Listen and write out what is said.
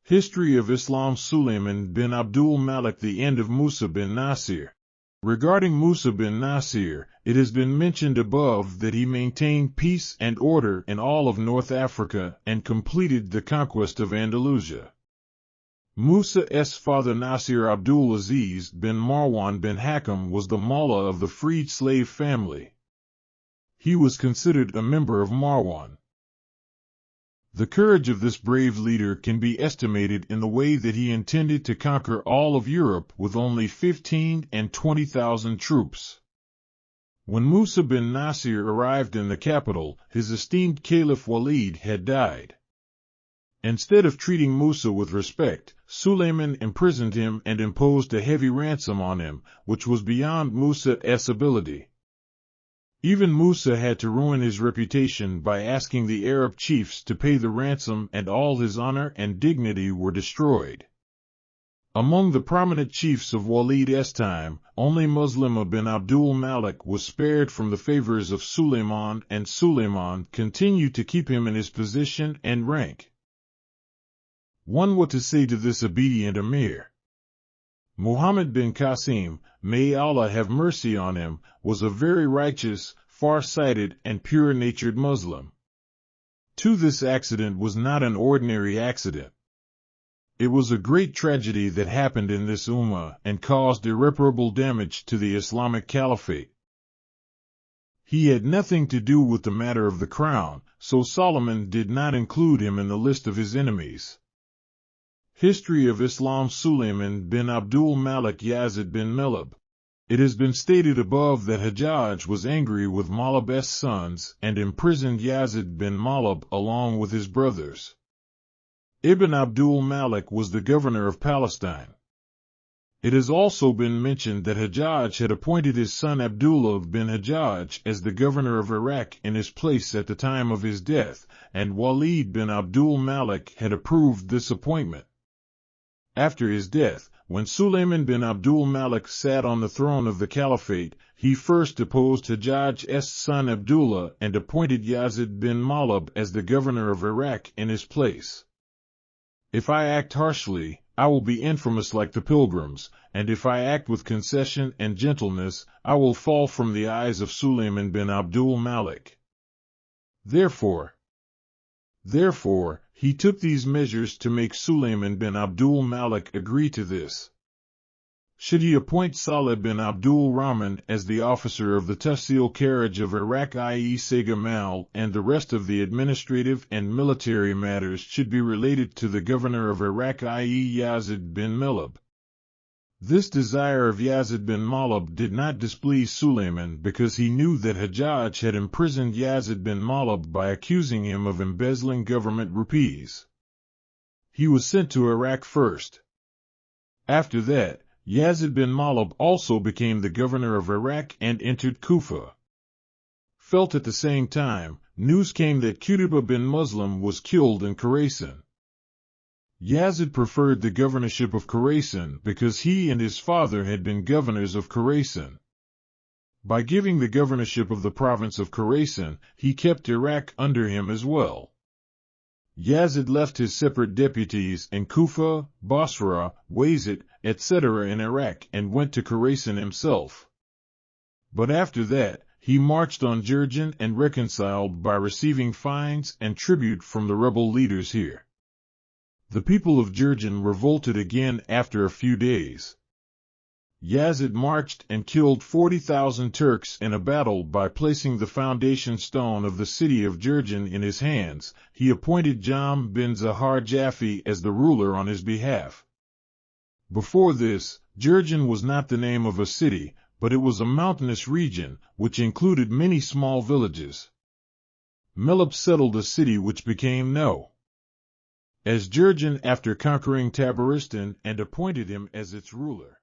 History of Islam. Suleiman bin Abdul Malik. The end of Musa bin Nasir. Regarding Musa bin Nasir, it has been mentioned above that he maintained peace and order in all of North Africa and completed the conquest of Andalusia. Musa's father Nasir Abdul Aziz bin Marwan bin Hakam was the Mullah of the freed slave family. He was considered a member of Marwan. The courage of this brave leader can be estimated in the way that he intended to conquer all of Europe with only 15 and 20,000 troops. When Musa bin Nasir arrived in the capital, his esteemed Caliph Walid had died. Instead of treating Musa with respect, Suleiman imprisoned him and imposed a heavy ransom on him, which was beyond Musa's ability. Even Musa had to ruin his reputation by asking the Arab chiefs to pay the ransom, and all his honor and dignity were destroyed. Among the prominent chiefs of Walid's time, only Muslima bin Abdul Malik was spared from the favors of Suleiman, and Suleiman continued to keep him in his position and rank. What to say to this obedient emir? Muhammad bin Qasim, may Allah have mercy on him, was a very righteous, far-sighted, and pure-natured Muslim. Too, this accident was not an ordinary accident. It was a great tragedy that happened in this ummah and caused irreparable damage to the Islamic Caliphate. He had nothing to do with the matter of the crown, so Solomon did not include him in the list of his enemies. History of Islam. Suleiman bin Abdul Malik. Yazid bin Milab. It has been stated above that Hajjaj was angry with Malab's sons and imprisoned Yazid bin Malab along with his brothers. Ibn Abdul Malik was the governor of Palestine. It has also been mentioned that Hajjaj had appointed his son Abdullah bin Hajjaj as the governor of Iraq in his place at the time of his death, and Walid bin Abdul Malik had approved this appointment. After his death, when Suleiman bin Abdul Malik sat on the throne of the caliphate, he first deposed Hajjaj's son Abdullah and appointed Yazid bin Malab as the governor of Iraq in his place. If I act harshly, I will be infamous like the pilgrims, and if I act with concession and gentleness, I will fall from the eyes of Suleiman bin Abdul Malik. Therefore, he took these measures to make Suleiman bin Abdul Malik agree to this. Should he appoint Saleh bin Abdul Rahman as the officer of the Tahsil Carriage of Iraq, i.e. Sagamal, and the rest of the administrative and military matters should be related to the governor of Iraq, i.e. Yazid bin Milab. This desire of Yazid bin Malab did not displease Suleiman because he knew that Hajjaj had imprisoned Yazid bin Malab by accusing him of embezzling government rupees. He was sent to Iraq first. After that, Yazid bin Malab also became the governor of Iraq and entered Kufa. At the same time, news came that Qutbah bin Muslim was killed in Khorasan. Yazid preferred the governorship of Khorasan because he and his father had been governors of Khorasan. By giving the governorship of the province of Khorasan, he kept Iraq under him as well. Yazid left his separate deputies in Kufa, Basra, Wazit, etc. in Iraq and went to Khorasan himself. But after that, he marched on Jurjan and reconciled by receiving fines and tribute from the rebel leaders here. The people of Jurjan revolted again after a few days. Yazid marched and killed 40,000 Turks in a battle by placing the foundation stone of the city of Jurjan in his hands. He appointed Jam bin Zahar Jafi as the ruler on his behalf. Before this, Jurjan was not the name of a city, but it was a mountainous region, which included many small villages. Milab settled a city which became No. as Jurjan after conquering Tabaristan and appointed him as its ruler.